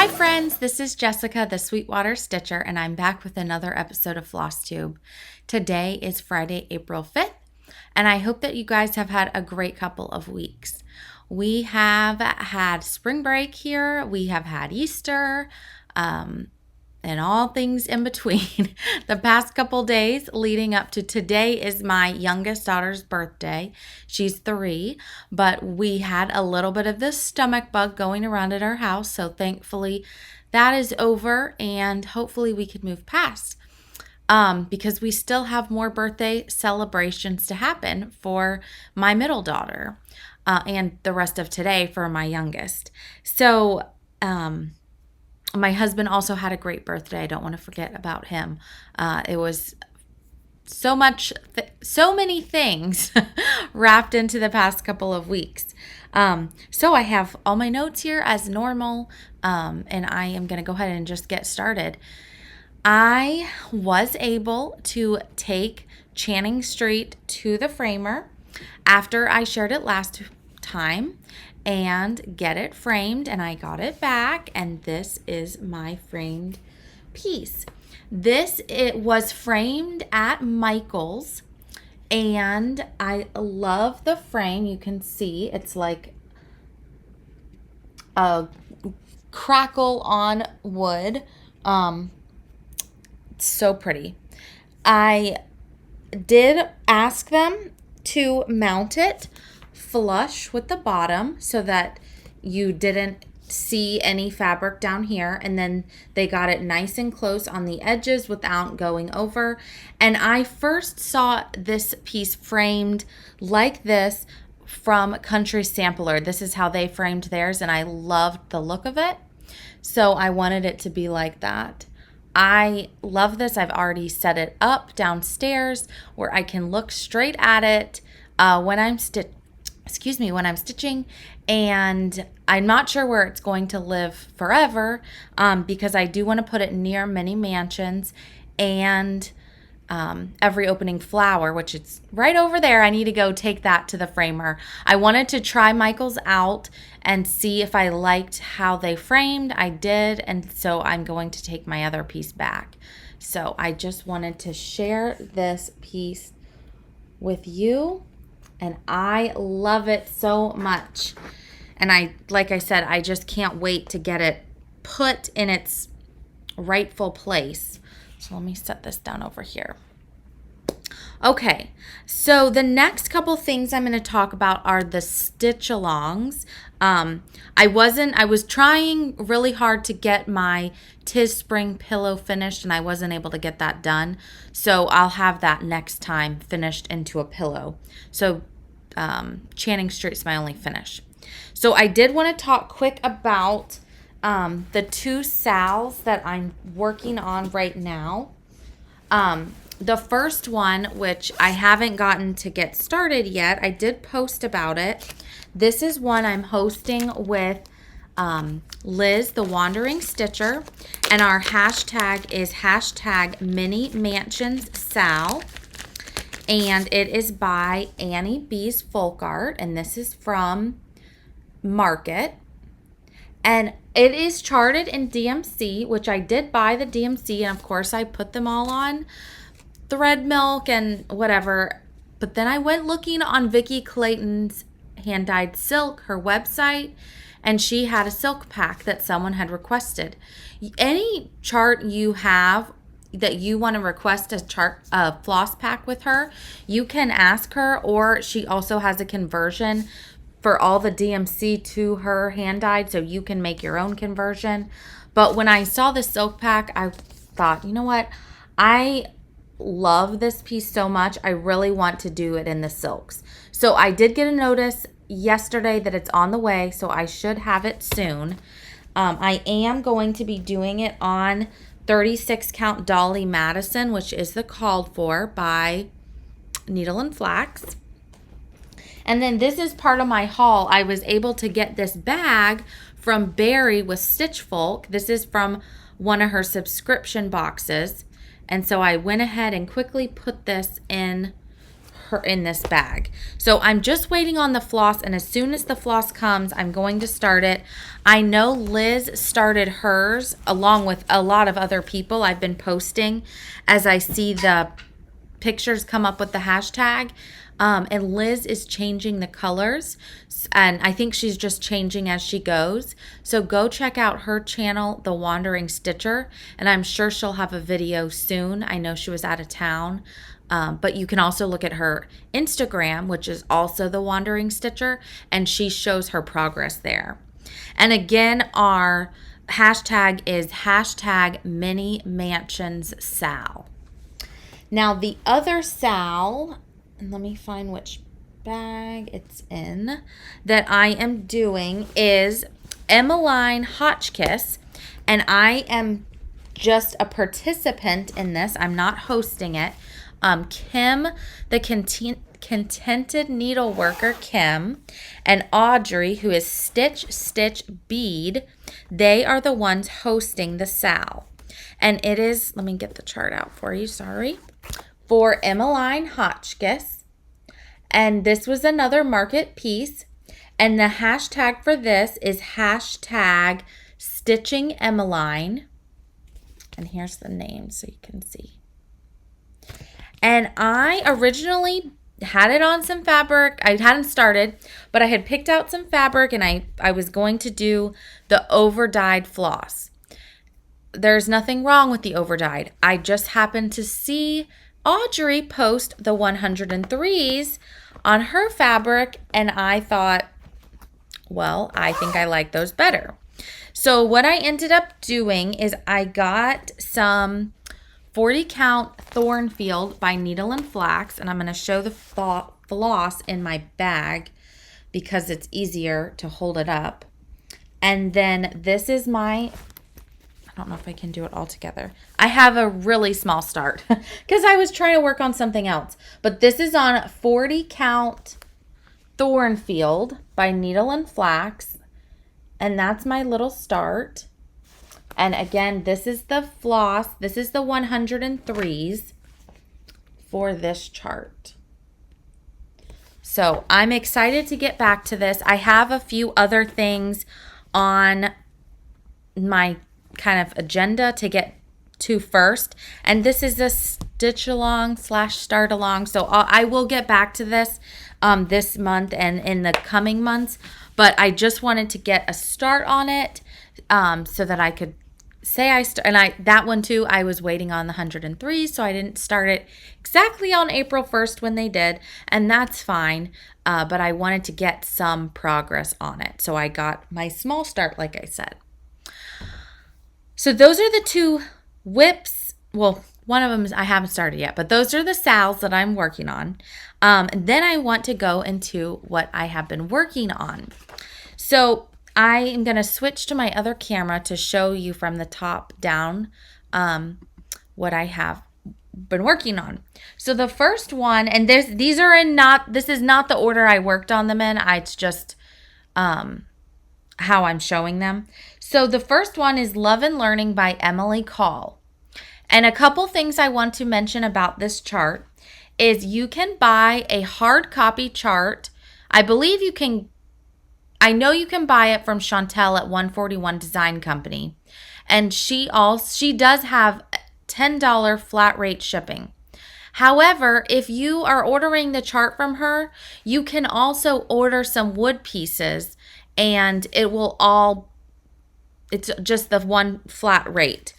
Hi friends, this is Jessica, the Sweetwater Stitcher, and I'm back with another episode of Flosstube. Today is Friday, April 5th, and I hope that you guys have had a great couple of weeks. We have had spring break here, we have had Easter, and all things in between. The past couple days leading up to today is my youngest daughter's birthday. She's 3, but we had a little bit of this stomach bug going around at our house, so thankfully that is over and hopefully we can move past because we still have more birthday celebrations to happen for my middle daughter and the rest of today for my youngest. So, my husband also had a great birthday. I don't want to forget about him. It was so many things wrapped into the past couple of weeks. So I have all my notes here as normal, and I am going to go ahead and just get started. I was able to take Channing Street to the framer after I shared it last time and get it framed, and I got it back, and this is my framed piece. It was framed at Michael's, and I love the frame. You can see it's like a crackle on wood. It's so pretty. I did ask them to mount it flush with the bottom so that you didn't see any fabric down here, and then they got it nice and close on the edges without going over. And I first saw this piece framed like this from Country Sampler. This is how they framed theirs, and I loved the look of it, so I wanted it to be like that. I love this. I've already set it up downstairs where I can look straight at it when I'm stitching, and I'm not sure where it's going to live forever because I do want to put it near Many Mansions and Every Opening Flower, which is right over there. I need to go take that to the framer. I wanted to try Michael's out and see if I liked how they framed. I did, and so I'm going to take my other piece back. So I just wanted to share this piece with you. And I love it so much. And like I said, I just can't wait to get it put in its rightful place. So let me set this down over here. Okay, so the next couple things I'm going to talk about are the stitch-alongs. I was trying really hard to get my Tis Spring pillow finished, and I wasn't able to get that done. So I'll have that next time finished into a pillow. So Channing Street's my only finish. So I did want to talk quick about the 2 sals that I'm working on right now. The first one, which I haven't gotten to get started yet, I did post about it. This is one I'm hosting with Liz, the Wandering Stitcher, and our hashtag is #ManyMansionsSal, and it is by Annie Beez Folk Art, and this is from Market, and it is charted in DMC, which I did buy the DMC, and of course I put them all on thread milk and whatever. But then I went looking on Vicki Clayton's Hand Dyed Silk, her website, and she had a silk pack that someone had requested. Any chart you have that you want to request a floss pack with her, you can ask her, or she also has a conversion for all the DMC to her hand dyed, so you can make your own conversion. But when I saw the silk pack, I thought, you know what, I love this piece so much, I really want to do it in the silks. So I did get a notice yesterday that it's on the way, so I should have it soon. I am going to be doing it on 36 count Dolly Madison, which is the called for by Needle and Flax. And then this is part of my haul. I was able to get this bag from Barry with Stitch Folk. This is from one of her subscription boxes. And so I went ahead and quickly put this in her in this bag. So I'm just waiting on the floss, and as soon as the floss comes, I'm going to start it. I know Liz started hers along with a lot of other people I've been posting as I see the pictures come up with the hashtag. And Liz is changing the colors, and I think she's just changing as she goes. So go check out her channel, The Wandering Stitcher, and I'm sure she'll have a video soon. I know she was out of town, but you can also look at her Instagram, which is also The Wandering Stitcher, and she shows her progress there. And again, our hashtag is hashtag Mini Mansions Sal. Now the other Sal, and let me find which bag it's in, that I am doing is Emeline Hotchkiss, and I am just a participant in this. I'm not hosting it. Kim, the Contented Needleworker, Kim, and Audrey, who is Stitch Bead, they are the ones hosting the Sal. And it is, let me get the chart out for you, sorry, for Emeline Hotchkiss. And this was another market piece. And the hashtag for this is hashtag Stitching Emeline. And here's the name so you can see. And I originally had it on some fabric. I hadn't started, but I had picked out some fabric, and I was going to do the over-dyed floss. There's nothing wrong with the over-dyed. I just happened to see Audrey post the 103s on her fabric, and I thought, well, I think I like those better. So what I ended up doing is I got some 40 count Thornfield by Needle and Flax, and I'm going to show the floss in my bag because it's easier to hold it up. And then this is my, I don't know if I can do it all together. I have a really small start because I was trying to work on something else. But this is on 40 count Thornfield by Needle and Flax. And that's my little start. And again, this is the floss. This is the 103s for this chart. So I'm excited to get back to this. I have a few other things on my kind of agenda to get to first. And this is a stitch along / start along. So I will get back to this this month and in the coming months. But I just wanted to get a start on it so that I could say that one too, I was waiting on the 103, so I didn't start it exactly on April 1st when they did, and that's fine, but I wanted to get some progress on it, so I got my small start, like I said. So those are the two whips. Well, one of them is I haven't started yet, but those are the Sals that I'm working on. Then I want to go into what I have been working on. So I am going to switch to my other camera to show you from the top down what I have been working on. So the first one, and this is not the order I worked on them in. It's just how I'm showing them. So the first one is Love and Learning by Emily Call. And a couple things I want to mention about this chart is you can buy a hard copy chart. I know you can buy it from Chantel at 141 Design Company. And she does have $10 flat rate shipping. However, if you are ordering the chart from her, you can also order some wood pieces, and it's just the one flat rate.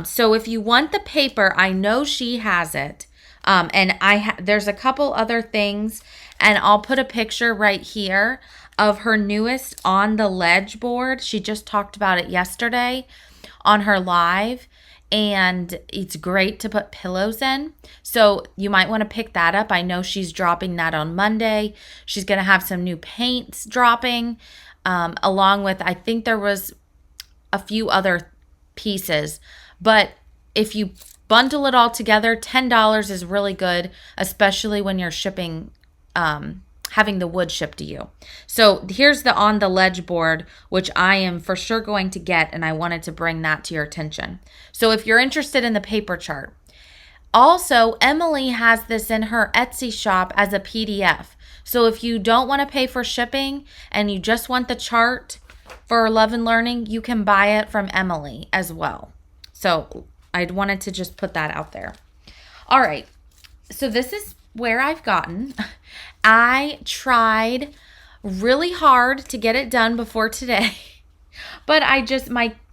So if you want the paper, I know she has it. And there's a couple other things, and I'll put a picture right here of her newest On the Ledge board. She just talked about it yesterday on her live, and it's great to put pillows in. So you might want to pick that up. I know she's dropping that on Monday. She's going to have some new paints dropping, along with, I think there was a few other pieces. But if you bundle it all together, $10 is really good, especially when you're shipping, having the wood shipped to you. So here's the On the Ledge board, which I am for sure going to get, and I wanted to bring that to your attention. So if you're interested in the paper chart, Also, Emily has this in her Etsy shop as a PDF. So if you don't want to pay for shipping and you just want the chart for Love and Learning, you can buy it from Emily as well. So I wanted to just put that out there. All right. So this is where I've gotten. I tried really hard to get it done before today. But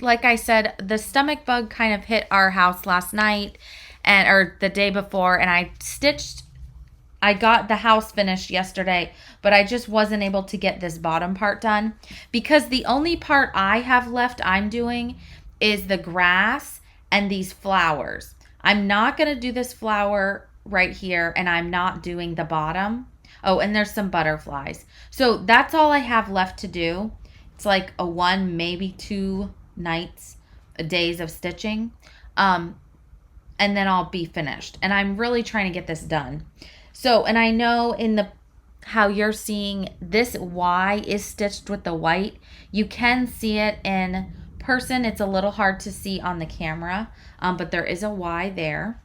like I said, the stomach bug kind of hit our house last night or the day before, and I got the house finished yesterday, but I just wasn't able to get this bottom part done because the only part I have left I'm doing is the grass and these flowers. I'm not going to do this flower right here, and I'm not doing the bottom. Oh, and there's some butterflies. So that's all I have left to do. It's like a 1, maybe 2 days of stitching. And then I'll be finished. And I'm really trying to get this done. So, and I know how you're seeing this Y is stitched with the white. You can see it in person. It's a little hard to see on the camera, but there is a Y there.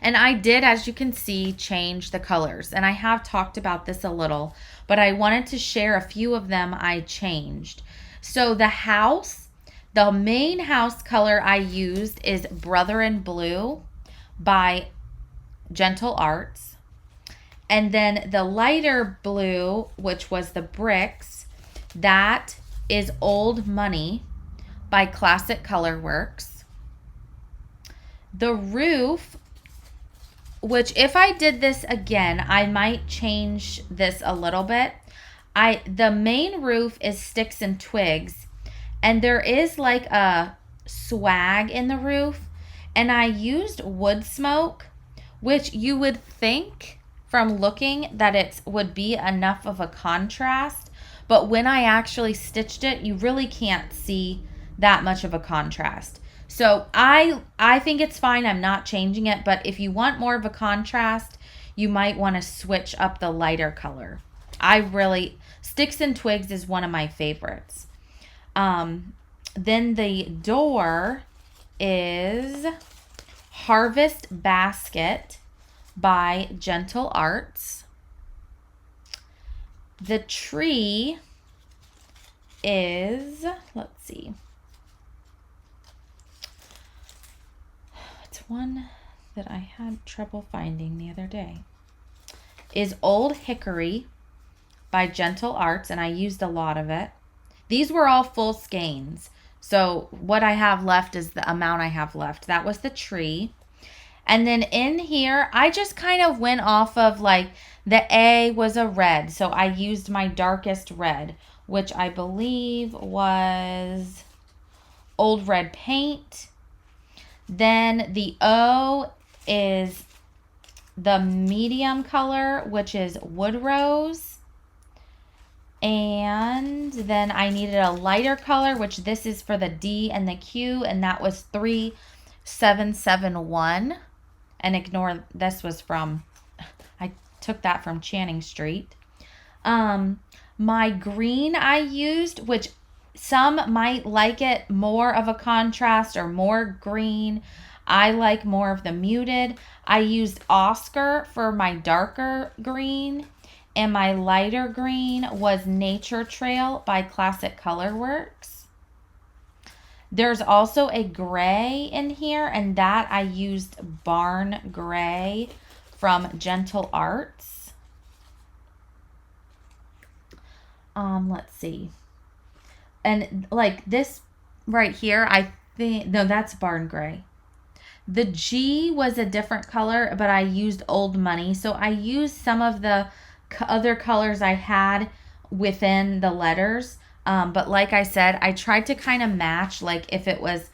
And I did, as you can see, change the colors. And I have talked about this a little, but I wanted to share a few of them I changed. So the main house color I used is Brother in Blue by Gentle Arts. And then the lighter blue, which was the bricks, that is Old Money by Classic Colorworks. The roof, which if I did this again, I might change this a little bit. The main roof is Sticks and Twigs, and there is like a swag in the roof, and I used wood smoke, which you would think from looking that it would be enough of a contrast, but when I actually stitched it, you really can't see that much of a contrast. So I think it's fine. I'm not changing it, but if you want more of a contrast, you might want to switch up the lighter color. Sticks and Twigs is one of my favorites. Then the door is Harvest Basket by Gentle Arts. The tree is, let's see. It's one that I had trouble finding the other day. Is Old Hickory by Gentle Arts, and I used a lot of it. These were all full skeins. So what I have left is the amount I have left. That was the tree. And then in here, I just kind of went off of like the A was a red. So I used my darkest red, which I believe was Old Red Paint. Then the O is the medium color, which is Woodrose. And then I needed a lighter color, which this is for the D and the Q, and that was 3771. And ignore, this was from, I took that from Channing Street. My green I used, which some might like it more of a contrast or more green. I like more of the muted. I used Oscar for my darker green, and my lighter green was Nature Trail by Classic Colorworks. There's also a gray in here, and that I used Barn Gray from Gentle Arts. Let's see. And like this right here, I think, no, that's Barn Gray. The G was a different color, but I used Old Money. So I used some of the other colors I had within the letters. But like I said, I tried to kind of match, like if it was,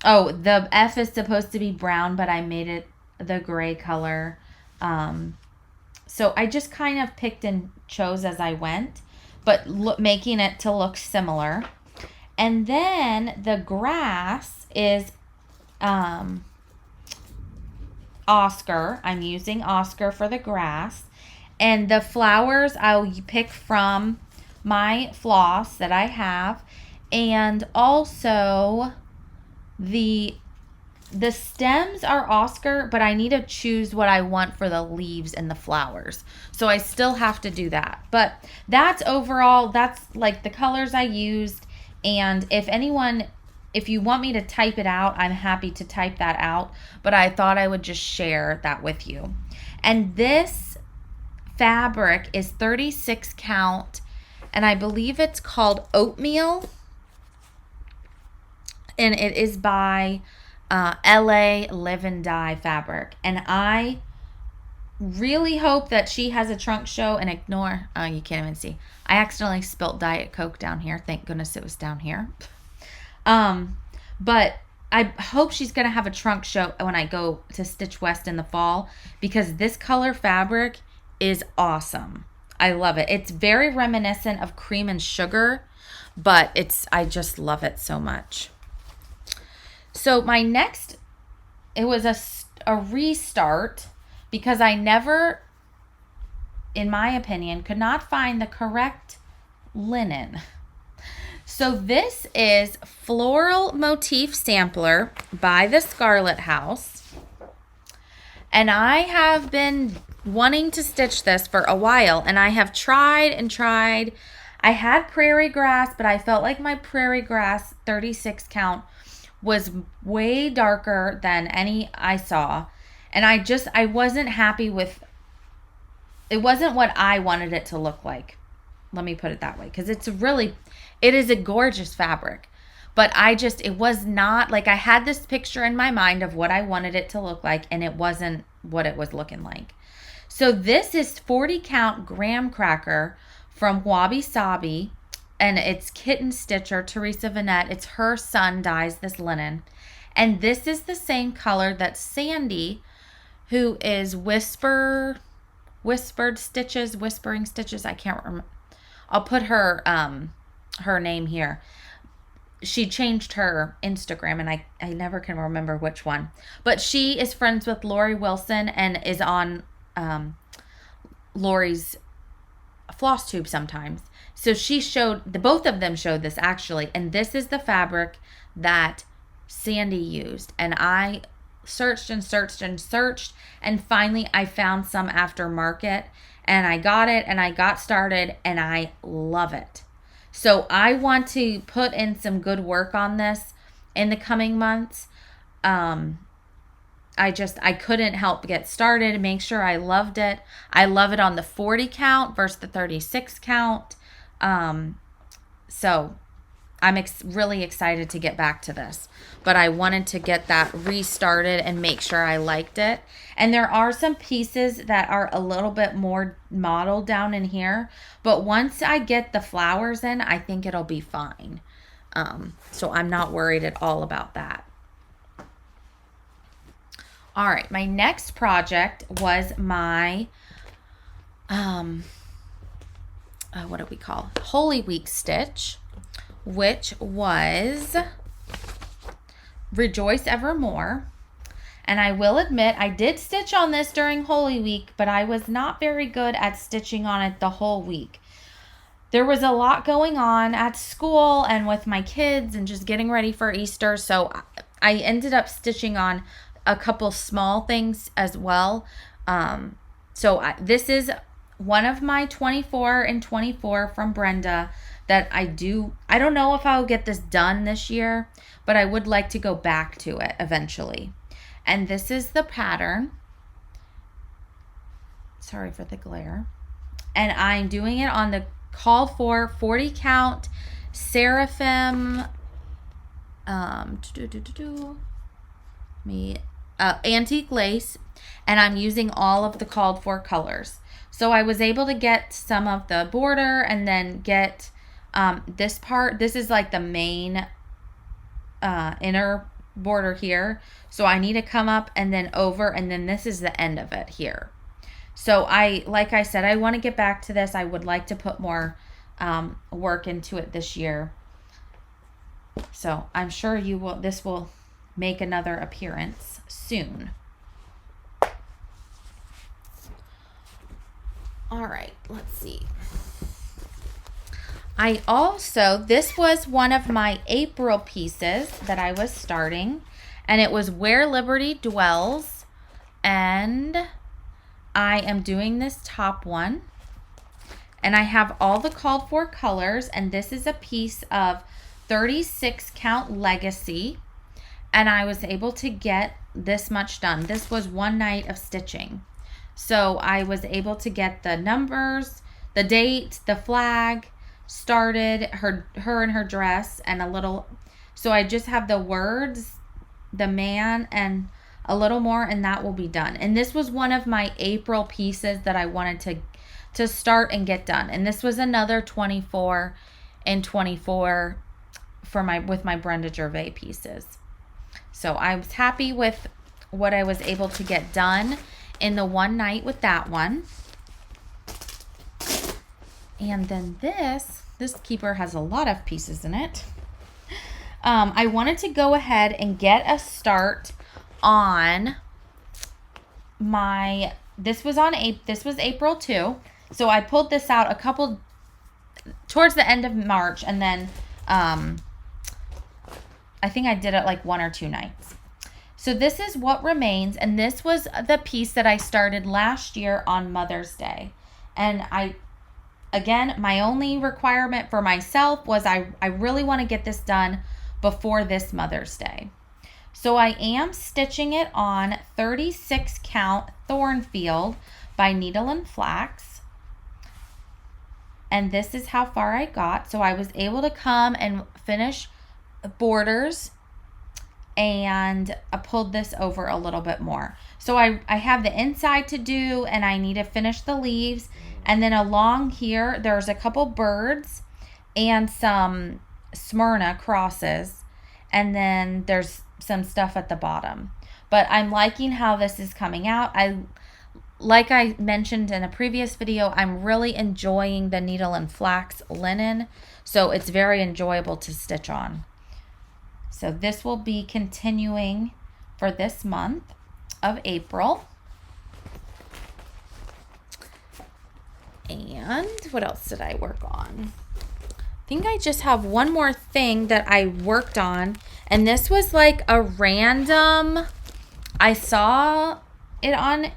the F is supposed to be brown, but I made it the gray color. So I just kind of picked and chose as I went, but making it to look similar. And then the grass is Oscar. I'm using Oscar for the grass. And the flowers I'll pick from my floss that I have. And also the The stems are Oscar, but I need to choose what I want for the leaves and the flowers. So I still have to do that. But that's overall, that's like the colors I used. And if you want me to type it out, I'm happy to type that out. But I thought I would just share that with you. And this fabric is 36 count. And I believe it's called Oatmeal. And it is by LA Live and Die fabric. And I really hope that she has a trunk show and ignore, you can't even see. I accidentally spilt Diet Coke down here. Thank goodness it was down here. But I hope she's going to have a trunk show when I go to Stitch West in the fall, because this color fabric is awesome. I love it. It's very reminiscent of Cream and Sugar, but I just love it so much. So my next, it was a restart, because I never, in my opinion, could not find the correct linen. So this is Floral Motif Sampler by the Scarlett House. And I have been wanting to stitch this for a while, and I have tried and tried. I had prairie grass, but I felt like my prairie grass 36 count was way darker than any I saw. And I wasn't happy with, it wasn't what I wanted it to look like. Let me put it that way. Because it is a gorgeous fabric. But it was not, like I had this picture in my mind of what I wanted it to look like, and it wasn't what it was looking like. So this is 40 count graham cracker from Wabi Sabi. And it's Kitten Stitcher, Teresa Vanette. It's her son dyes this linen. And this is the same color that Sandy, who is Whispering Stitches, I can't remember. I'll put her name here. She changed her Instagram, and I never can remember which one. But she is friends with Lori Wilson and is on Lori's Flosstube sometimes. So both of them showed this actually, and this is the fabric that Sandy used. And I searched and searched and searched, and finally I found some aftermarket, and I got it, and I got started, and I love it. So I want to put in some good work on this in the coming months. I couldn't help get started and make sure I loved it. I love it on the 40 count versus the 36 count. So I'm really excited to get back to this, but I wanted to get that restarted and make sure I liked it. And there are some pieces that are a little bit more modeled down in here, but once I get the flowers in, I think it'll be fine. So I'm not worried at all about that. All right, my next project was my, what do we call it? Holy Week stitch, which was Rejoice Evermore. And I will admit, I did stitch on this during Holy Week, but I was not very good at stitching on it the whole week. There was a lot going on at school and with my kids and just getting ready for Easter, so I ended up stitching on a couple small things as well. This is one of my 24 and 24 from Brenda that I don't know if I'll get this done this year, but I would like to go back to it eventually. And this is the pattern. Sorry for the glare. And I'm doing it on the called for 40 count Seraphim antique lace, and I'm using all of the called for colors. So I was able to get some of the border and then get this part. This is like the main inner border here. So I need to come up and then over, and then this is the end of it here. So like I said, I want to get back to this. I would like to put more work into it this year. So I'm sure this will make another appearance soon. All right, let's see. This was one of my April pieces that I was starting, and it was Where Liberty Dwells, and I am doing this top one, and I have all the called for colors, and this is a piece of 36 count legacy, and I was able to get this much done. This was one night of stitching. So I was able to get the numbers, the date, the flag, started, her and her dress, and a little, so I just have the words, the man, and a little more, and that will be done. And this was one of my April pieces that I wanted to start and get done. And this was another 24 and 24 for with my Brenda Gervais pieces. So I was happy with what I was able to get done in the one night with that one. And then this keeper has a lot of pieces in it. I wanted to go ahead and get a start on my, this was April too. So I pulled this out towards the end of March, and then I think I did it like 1 or 2 nights. So this is What Remains, and this was the piece that I started last year on Mother's Day. And again, my only requirement for myself was I really want to get this done before this Mother's Day. So I am stitching it on 36 count Thornfield by Needle and Flax. And this is how far I got. So I was able to come and finish borders, and I pulled this over a little bit more. So I have the inside to do, and I need to finish the leaves. And then along here, there's a couple birds and some Smyrna crosses. And then there's some stuff at the bottom. But I'm liking how this is coming out. Like I mentioned in a previous video, I'm really enjoying the Needle and Flax linen. So it's very enjoyable to stitch on. So this will be continuing for this month of April. And what else did I work on? I think I just have one more thing that I worked on, and this was like a random, I saw it on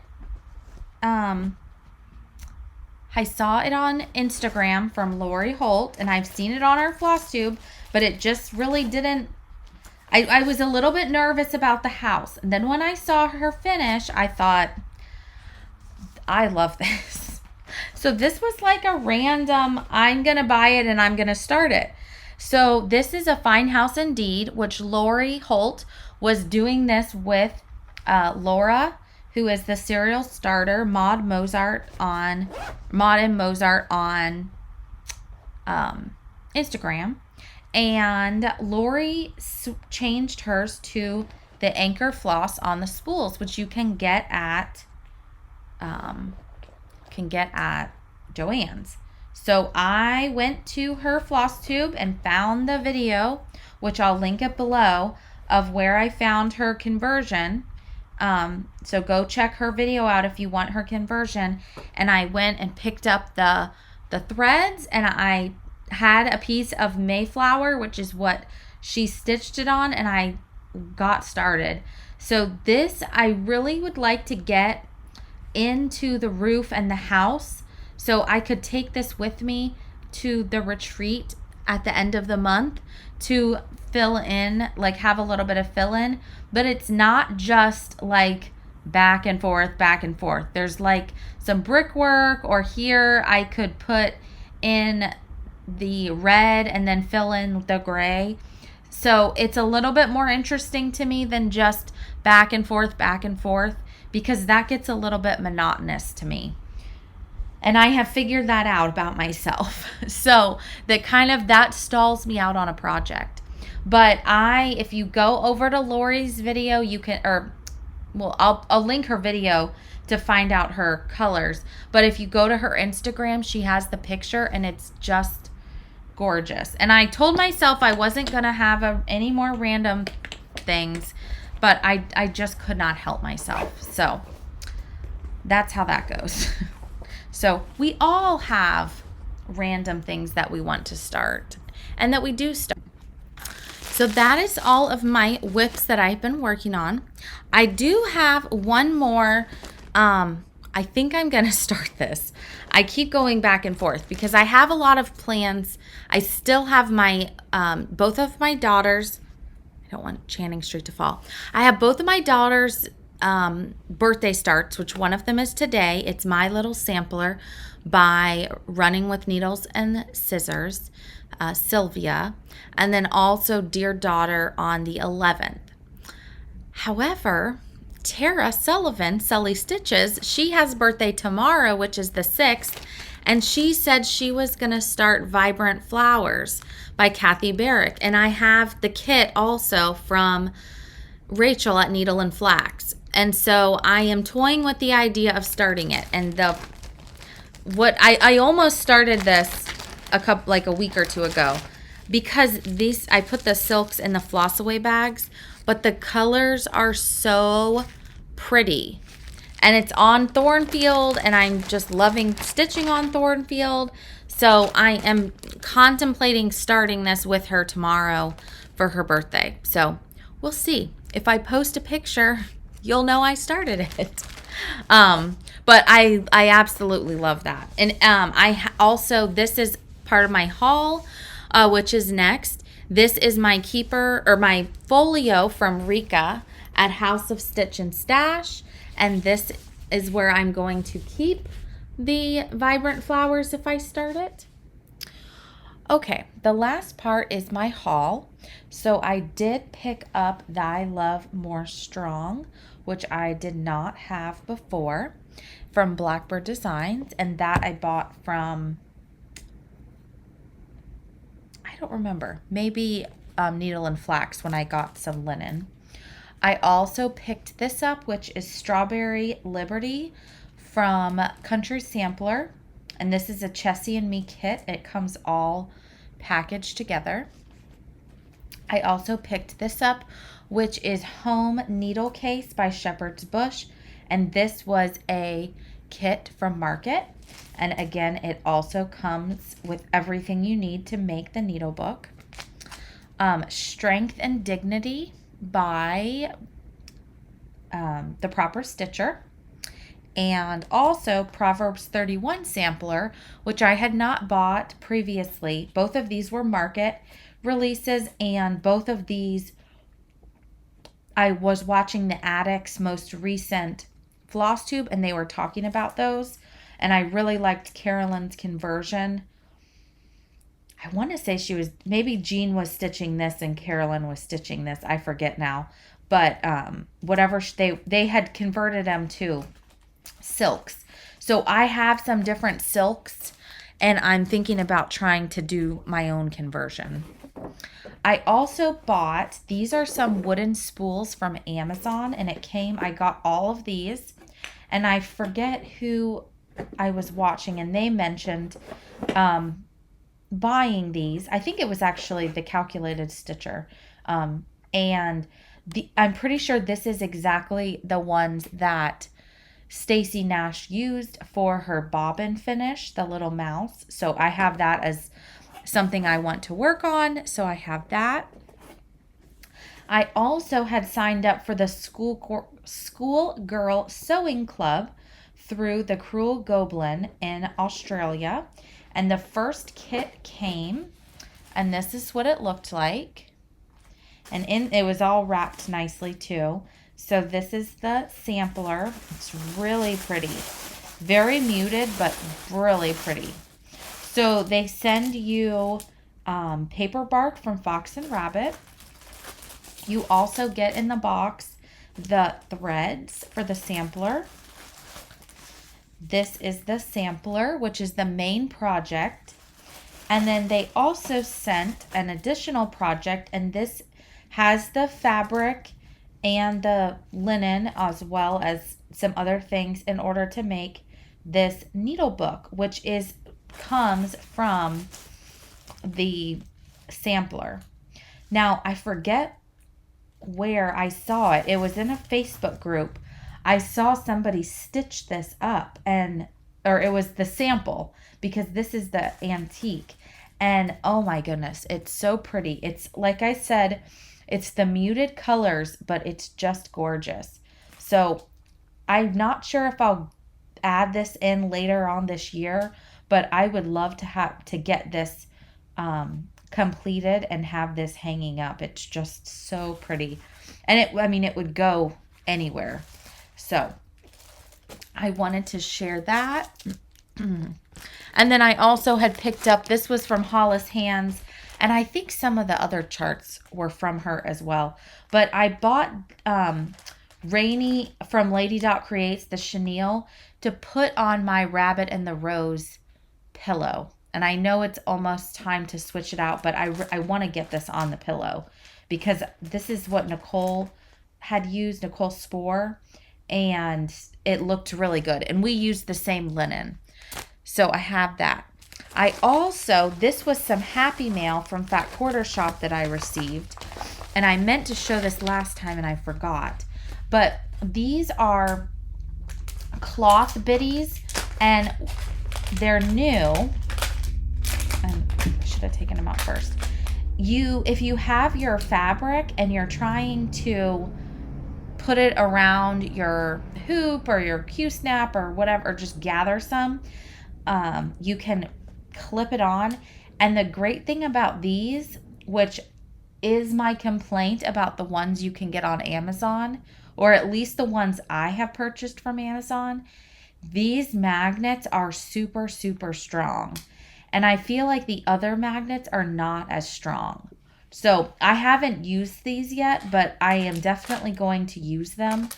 Instagram from Lori Holt, and I've seen it on our Flosstube, but it just really didn't, I was a little bit nervous about the house. And then when I saw her finish, I thought, I love this. So this was like a random, I'm going to buy it and I'm going to start it. So this is a Fine House Indeed, which Lori Holt was doing this with Laura, who is the serial starter, Maud and Mozart on Instagram. And Lori changed hers to the anchor floss on the spools, which you can get at Joann's. So I went to her Flosstube and found the video, which I'll link it below, of where I found her conversion. So go check her video out if you want her conversion. And I went and picked up the threads, and I had a piece of Mayflower, which is what she stitched it on, and I got started. So this, I really would like to get into the roof and the house, so I could take this with me to the retreat at the end of the month to fill in, like have a little bit of fill in, but it's not just like back and forth. There's like some brickwork, or here I could put in the red and then fill in the gray. So it's a little bit more interesting to me than just back and forth, because that gets a little bit monotonous to me. And I have figured that out about myself. So that stalls me out on a project. But if you go over to Lori's video, you can, I'll link her video to find out her colors. But if you go to her Instagram, she has the picture, and it's just gorgeous. And I told myself I wasn't going to have any more random things, but I just could not help myself. So that's how that goes. So we all have random things that we want to start, and that we do start. So that is all of my whips that I've been working on. I do have one more. I think I'm going to start this. I keep going back and forth because I have a lot of plans. I still have my, both of my daughters. I don't want Channing Street to fall. I have both of my daughters' birthday starts, which one of them is today. It's my little sampler by Running with Needles and Scissors, Sylvia, and then also Dear Daughter on the 11th. However, Tara Sullivan, Sully Stitches, she has birthday tomorrow, which is the 6th, and she said she was going to start Vibrant Flowers by Kathy Barrick, and I have the kit also from Rachel at Needle and Flax, and so I am toying with the idea of starting it. And I almost started this a week or two ago because I put the silks in the floss away bags, but the colors are so pretty. And it's on Thornfield, and I'm just loving stitching on Thornfield. So I am contemplating starting this with her tomorrow for her birthday. So we'll see. If I post a picture, you'll know I started it. But I absolutely love that. And this is part of my haul, which is next. This is my keeper or my folio from Rika at House of Stitch and Stash. And this is where I'm going to keep the Vibrant Flowers if I start it. Okay, the last part is my haul. So I did pick up Thy Love More Strong, which I did not have before, from Blackbird Designs. And that I bought from, I don't remember, maybe Needle and Flax when I got some linen. I also picked this up, which is Strawberry Liberty from Country Sampler. And this is a Chessie and Me kit. It comes all packaged together. I also picked this up, which is Home Needle Case by Shepherd's Bush. And this was a kit from Market. And again, it also comes with everything you need to make the needle book. Strength and Dignity by The Proper Stitcher. And also Proverbs 31 sampler, which I had not bought previously. Both of these were Market releases, and both of these I was watching the Addicts' most recent Flosstube, and they were talking about those, and I really liked Carolyn's conversion. I want to say maybe Jean was stitching this and Carolyn was stitching this. I forget now, but whatever, they had converted them to silks. So I have some different silks, and I'm thinking about trying to do my own conversion. I also bought, these are some wooden spools from Amazon, and I got all of these, and I forget who I was watching, and they mentioned buying these. I think it was actually the Calculated Stitcher, and I'm pretty sure this is exactly the ones that Stacy Nash used for her bobbin finish, the little mouse. So I have that as something I want to work on. So I have that. I also had signed up for the Schoolgirl Sewing Club through the Cruel Goblin in Australia. And the first kit came, and this is what it looked like. And it was all wrapped nicely too. So this is the sampler. It's really pretty. Very muted, but really pretty. So they send you paper bark from Fox and Rabbit. You also get in the box the threads for the sampler. This is the sampler, which is the main project. And then they also sent an additional project, and this has the fabric and the linen as well as some other things in order to make this needle book, which comes from the sampler. Now, I forget where I saw it. It was in a Facebook group. I saw somebody stitch this up, or it was the sample, because this is the antique. And oh my goodness, it's so pretty. It's like I said, it's the muted colors, but it's just gorgeous. So I'm not sure if I'll add this in later on this year, but I would love to have to get this completed and have this hanging up. It's just so pretty. And it would go anywhere. So I wanted to share that. And then I also had picked up, this was from Hollis Hands, and I think some of the other charts were from her as well. But I bought Rainy from Lady Dot Creates, the chenille, to put on my Rabbit and the Rose pillow. And I know it's almost time to switch it out, but I want to get this on the pillow because this is what Nicole had used, Nicole Spore, and it looked really good. And we used the same linen. So I have that. I also, this was some Happy Mail from Fat Quarter Shop that I received. And I meant to show this last time and I forgot. But these are Clothbitties and they're new. I should have taken them out first. If you have your fabric and you're trying to put it around your hoop or your Q-snap or whatever, or just gather some, you can clip it on. And the great thing about these, which is my complaint about the ones you can get on Amazon, or at least the ones I have purchased from Amazon, these magnets are super, super strong. And I feel like the other magnets are not as strong. So I haven't used these yet, but I am definitely going to use them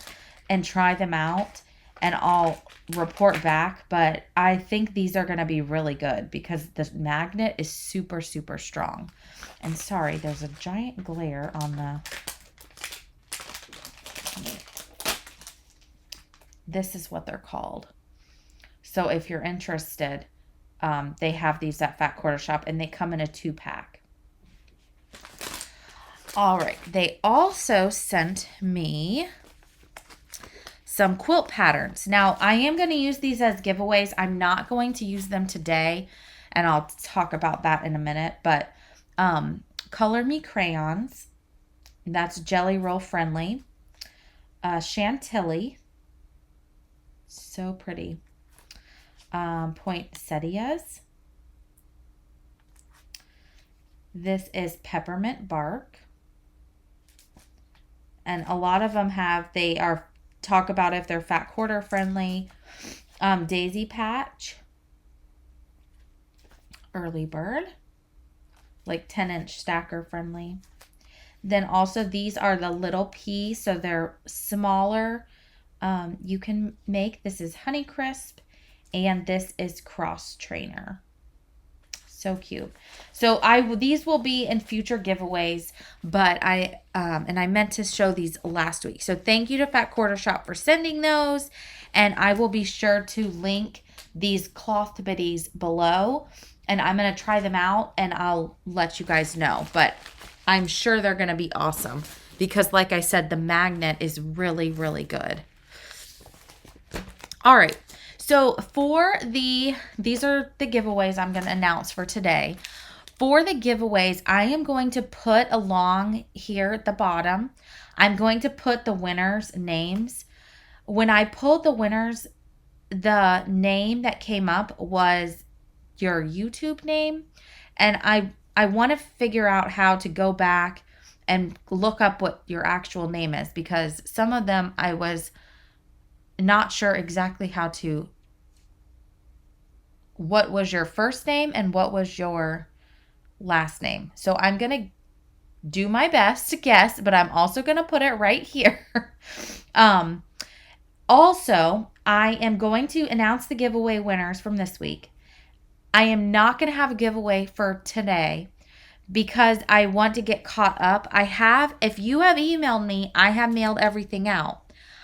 and try them out. And I'll report back. But I think these are going to be really good because the magnet is super, super strong. And sorry, there's a giant glare on the... This is what they're called. So if you're interested... they have these at Fat Quarter Shop and they come in a 2-pack. All right. They also sent me some quilt patterns. Now, I am going to use these as giveaways. I'm not going to use them today, and I'll talk about that in a minute. But Color Me crayons. That's Jelly Roll friendly. Chantilly. So pretty. Poinsettias. This is peppermint bark. And a lot of them talk about if they're Fat Quarter friendly. Daisy Patch. Early Bird. Like 10-inch stacker friendly. Then also these are the little pea, so they're smaller. You can make, this is Honeycrisp. And this is Cross Trainer. So cute. So these will be in future giveaways, but I meant to show these last week. So thank you to Fat Quarter Shop for sending those. And I will be sure to link these Clothbitties below. And I'm going to try them out and I'll let you guys know. But I'm sure they're going to be awesome because like I said, the magnet is really, really good. All right. So these are the giveaways I'm going to announce for today. For the giveaways, I am going to put along here at the bottom, I'm going to put the winners' names. When I pulled the winners, the name that came up was your YouTube name. And I want to figure out how to go back and look up what your actual name is because some of them I was not sure exactly what was your first name and what was your last name. So I'm going to do my best to guess, but I'm also going to put it right here. Also, I am going to announce the giveaway winners from this week. I am not going to have a giveaway for today because I want to get caught up. If you have emailed me, I have mailed everything out.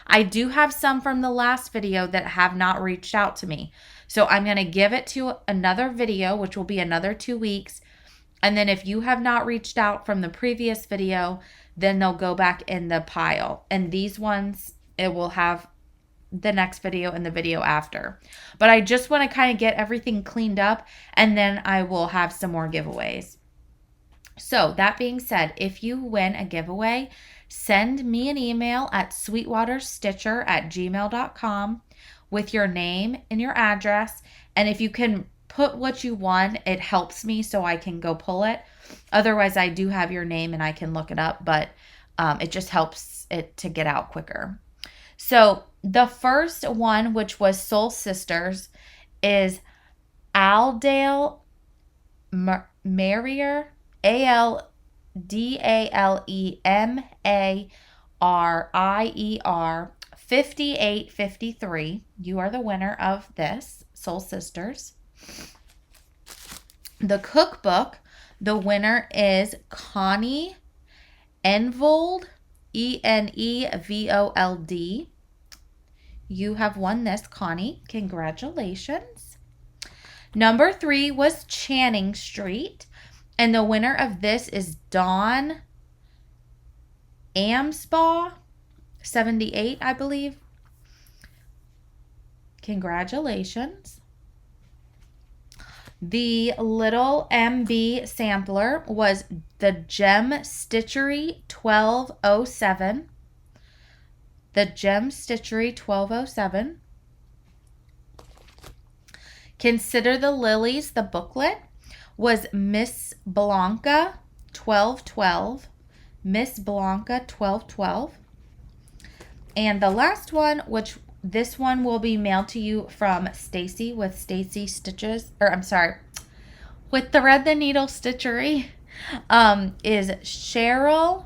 I do have some from the last video that have not reached out to me. So I'm going to give it to another video, which will be another 2 weeks. And then if you have not reached out from the previous video, then they'll go back in the pile. And these ones, it will have the next video and the video after. But I just want to kind of get everything cleaned up, and then I will have some more giveaways. So that being said, if you win a giveaway, send me an email at sweetwaterstitcher@gmail.com with your name and your address. And if you can put what you won, it helps me so I can go pull it. Otherwise, I do have your name and I can look it up, but it just helps it to get out quicker. So the first one, which was Soul Sisters, is Aldale Marier, ALDALEMARIER 5853. You are the winner of this, Soul Sisters. The cookbook, the winner is Connie Envold, ENEVOLD. You have won this, Connie. Congratulations. Number 3 was Channing Street. And the winner of this is Dawn Amsbaugh, 78, I believe. Congratulations. The Little MB sampler was the Gem Stitchery 1207. The Gem Stitchery 1207. Consider the Lilies, the booklet, was Miss Blanca 1212. Miss Blanca 1212. And the last one, which this one will be mailed to you from Stacy with Stacy Stitches, or I'm sorry, with Thread the Needle Stitchery, is Cheryl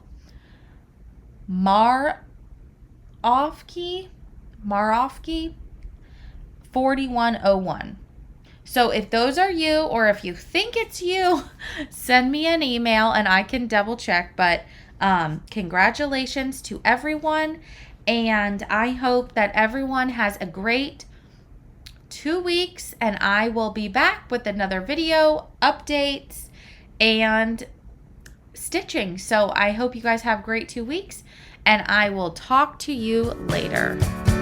Marofsky 4101. So if those are you, or if you think it's you, send me an email and I can double check. But congratulations to everyone. And I hope that everyone has a great 2 weeks. And I will be back with another video, updates, and stitching. So I hope you guys have a great 2 weeks. And I will talk to you later.